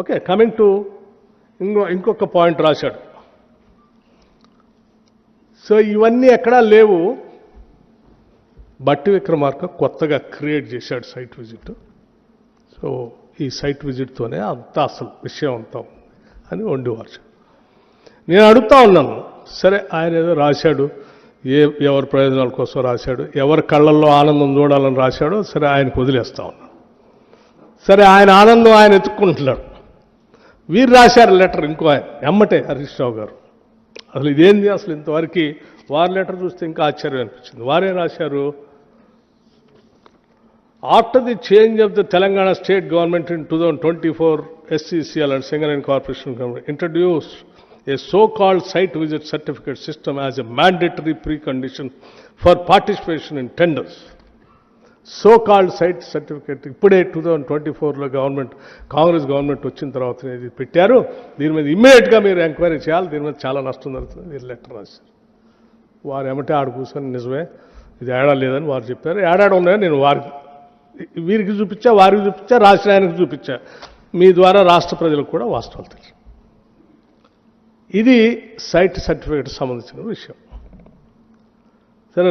Okay, coming to ఇంకొక point రాశాడు. So ఇవన్నీ ఎక్కడా లేవు. బట్టి విక్రమార్క కొత్తగా క్రియేట్ చేశాడు సైట్ విజిట్. సో ఈ సైట్ విజిట్తోనే అంతా అసలు విషయం అంతా అని వండివారు. నేను అడుగుతా ఉన్నాను, సరే ఆయన ఏదో రాశాడు, ఎవరి ప్రయోజనాల కోసం రాశాడు, ఎవరి కళ్ళల్లో ఆనందం చూడాలని రాశాడో సరే ఆయనకు వదిలేస్తా ఉన్నాను. సరే ఆయన ఆనందం ఆయన ఎత్తుక్కుంటున్నాడు. వీరు రాశారు లెటర్, ఇంకో ఆయన ఎమ్మటే హరీష్ రావు గారు. అసలు ఇదేంది, అసలు ఇంతవరకు వారి లెటర్ చూస్తే ఇంకా ఆశ్చర్యం అనిపించింది. వారే రాశారు, after the change of the Telangana state government in 2024 SCCL and Singareni Corporation Government introduced a so-called site visit certificate system as a mandatory precondition for participation in tenders. So-called site certificate ఇప్పుడే 2024లో Congress government వచ్చిన తర్వాత ఇది పెట్టారు. దీని మీద ఇమ్మీడియట్గా మీరు enquiry చేయాలి, దీని మీద చాలా నష్టం జరుగుతుంది. వీరు లెటర్ రాశారు. వారు ఏమంటే ఆడ కూర్చొని నిజమే ఇది ఏడా లేదని వారు చెప్పారు. ఏడాడు ఉన్నాయని నేను వీరికి చూపించా, వారికి చూపించా, రాసిన ఆయనకు చూపించా. మీ ద్వారా రాష్ట్ర ప్రజలకు కూడా వాస్తవాలు తెలుసు. ఇది సైట్ సర్టిఫికేట్ సంబంధించిన విషయం. సరే,